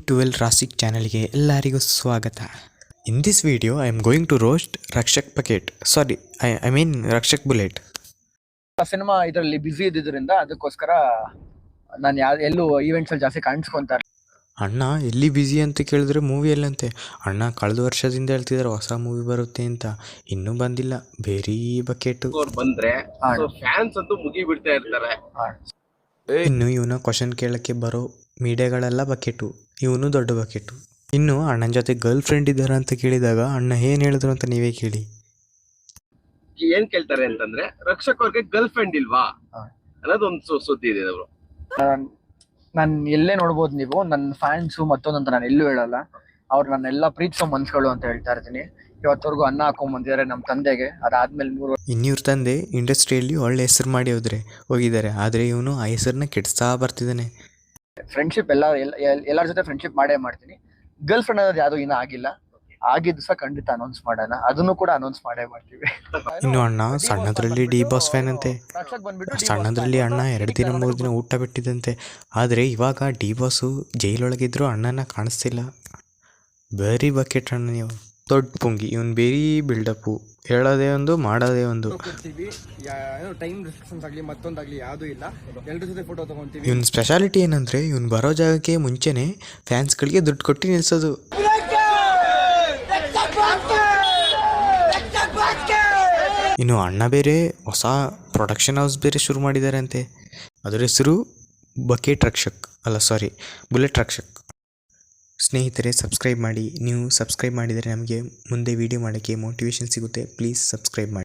12 ರಾಸಿಕ್ ಚಾನಲ್ಗೆ ಎಲ್ಲರಿಗೂ ಸ್ವಾಗತ. In this video I am going to roast Rakshak bucket. Sorry, I mean Rakshak bullet. Cinema ಇದರಲ್ಲಿ ಬಿಸಿ ಇದ್ದಿದ್ದರಿಂದ ಅದಕ್ಕೋಸ್ಕರ ನಾನು ಎಲ್ಲೂ ಈವೆಂಟ್ಸ್ ಅಲ್ಲಿ ಜಾಸ್ತಿ ಕಾಣಿಸ್ಕೊಂತಾರೆ. ಅಣ್ಣ ಎಲ್ಲಿ ಬ್ಯುಸಿ ಅಂತ ಕೇಳಿದ್ರೆ ಮೂವಿಯಲ್ಲಂತೆ. ಅಣ್ಣ ಕಳೆದ ವರ್ಷದಿಂದ ಹೇಳ್ತಿದ್ದಾರೆ ಹೊಸ ಮೂವಿ ಬರುತ್ತೆ ಅಂತ, ಇನ್ನೂ ಬಂದಿಲ್ಲ. ಬೇರೆ ಬಕೆಟ್ ಬಂದ್ರೆ ಫ್ಯಾನ್ಸ್ ಅಂತೂ ಮುಗಿ ಬಿಡ್ತಾ ಇರ್ತಾರೆ. ಇನ್ನು ಇವನ ಕ್ವಶನ್ ಕೇಳಕ್ಕೆ ಬರೋ ಮೀಡಿಯಾಗಳೆಲ್ಲ ಬಕೆಟು, ಇವನು ದೊಡ್ಡ ಬಕೆಟು. ಇನ್ನು ಅಣ್ಣನ ಜೊತೆ ಗರ್ಲ್ ಫ್ರೆಂಡ್ ಇದ್ದಾರ ಅಂತ ಕೇಳಿದಾಗ ಅಣ್ಣ ಏನ್ ಹೇಳಿದ್ರು ಅಂತ ನೀವೇ ಕೇಳಿ. ಏನ್ ಕೇಳ್ತಾರೆ ಅಂತಂದ್ರೆ, ರಕ್ಷಕ್ ಅವ್ರಿಗೆ ಗರ್ಲ್ ಫ್ರೆಂಡ್ ಇಲ್ವಾ ಅನ್ನೋದೊಂದು ಸುದ್ದಿ ಇದೆ. ಅವರು ನಾನು ಎಲ್ಲೇ ನೋಡ್ಬೋದು, ನೀವು ನನ್ನ ಫ್ಯಾನ್ಸು ಮತ್ತೊಂದಂತ ನಾನು ಎಲ್ಲೂ ಹೇಳಲ್ಲ. ಅವ್ರು ನನ್ನೆಲ್ಲ ಪ್ರೀತಿಸೋ ಮನ್ಸುಗಳು ಅಂತ ಹೇಳ್ತಾ ಇರ್ತೀನಿ. ಇವತ್ತವರೆಗೂ ಅನ್ನ ಹಾಕೊಂಡ್ ಬಂದಿದ್ದಾರೆ ನಮ್ಮ ತಂದೆಗೆ. ಅದಾದ್ಮೇಲೆ 3 ವರ್ಷ ಇನ್ನಿವ್ರ ತಂದೆ ಇಂಡಸ್ಟ್ರಿಯಲ್ಲಿ ಒಳ್ಳೆ ಹೆಸರು ಮಾಡಿ ಹೋಗಿದ್ದಾರೆ, ಆದ್ರೆ ಇವನು ಆ ಹೆಸರನ್ನ ಕೆಡ್ಸ್ತಾ ಬರ್ತಿದ್ದಾನೆ. ಫ್ರೆಂಡ್ಶಿಪ್ ಎಲ್ಲರ ಜೊತೆ ಫ್ರೆಂಡ್ಶಿಪ್ ಮಾಡೇ ಮಾಡ್ತೀನಿ. ಗರ್ಲ್ ಫ್ರೆಂಡ್ ಅನ್ನೋದು ಯಾವ್ದು ಇನ್ನೂ ಆಗಿಲ್ಲ. ಆಗಿದ್ದು ಸಹ ಖಂಡಿತ ಅನೌನ್ಸ್ ಮಾಡೋಣ, ಅದನ್ನು ಕೂಡ ಅನೌನ್ಸ್ ಮಾಡೇ ಮಾಡ್ತೀವಿ. ಇನ್ನು ಅಣ್ಣ ಸಣ್ಣದ್ರಲ್ಲಿ ಡಿ ಬಾಸ್ ಫ್ಯಾನ್ ಅಂತೆ. ಸಣ್ಣದ್ರಲ್ಲಿ ಅಣ್ಣ 2 ದಿನ 3 ದಿನ ಊಟ ಬಿಟ್ಟಿದ್ದಂತೆ. ಆದರೆ ಇವಾಗ ಡಿ ಬಾಸು ಜೈಲೊಳಗಿದ್ರು ಅಣ್ಣನ ಕಾಣಿಸ್ತಿಲ್ಲ. ಬೇರೆ ಬಕೆಟ್ ಅಣ್ಣ ನೀವು, ದೊಡ್ಡ ಪುಂಗಿ. ಇವನು ಬೇರೆ ಬಿಲ್ಡಪ್ಪು, ಹೇಳೋದೇ ಒಂದು ಮಾಡೋದೇ ಒಂದು. ಇವನ್ ಸ್ಪೆಷಾಲಿಟಿ ಏನಂದ್ರೆ, ಇವನು ಬರೋ ಜಾಗಕ್ಕೆ ಮುಂಚೆನೆ ಫ್ಯಾನ್ಸ್ಗಳಿಗೆ ದುಡ್ಡು ಕೊಟ್ಟು ನಿಲ್ಸೋದು. ಇನ್ನು ಅಣ್ಣ ಬೇರೆ ಹೊಸ ಪ್ರೊಡಕ್ಷನ್ ಹೌಸ್ ಬೇರೆ ಶುರು ಮಾಡಿದ್ದಾರೆ ಅಂತೆ. ಅದರ ಹೆಸರು ಬಕೆಟ್ ರಕ್ಷಕ್, ಅಲ್ಲ ಸಾರಿ, ಬುಲೆಟ್ ರಕ್ಷಕ್. ಸ್ನೇಹಿತರೆ, ಸಬ್ಸ್ಕ್ರೈಬ್ ಮಾಡಿ. ನೀವು ಸಬ್ಸ್ಕ್ರೈಬ್ ಮಾಡಿದರೆ ನಮಗೆ ಮುಂದೆ ವಿಡಿಯೋ ಮಾಡೋಕ್ಕೆ ಮೋಟಿವೇಶನ್ ಸಿಗುತ್ತೆ. ಪ್ಲೀಸ್ ಸಬ್ಸ್ಕ್ರೈಬ್ ಮಾಡಿ.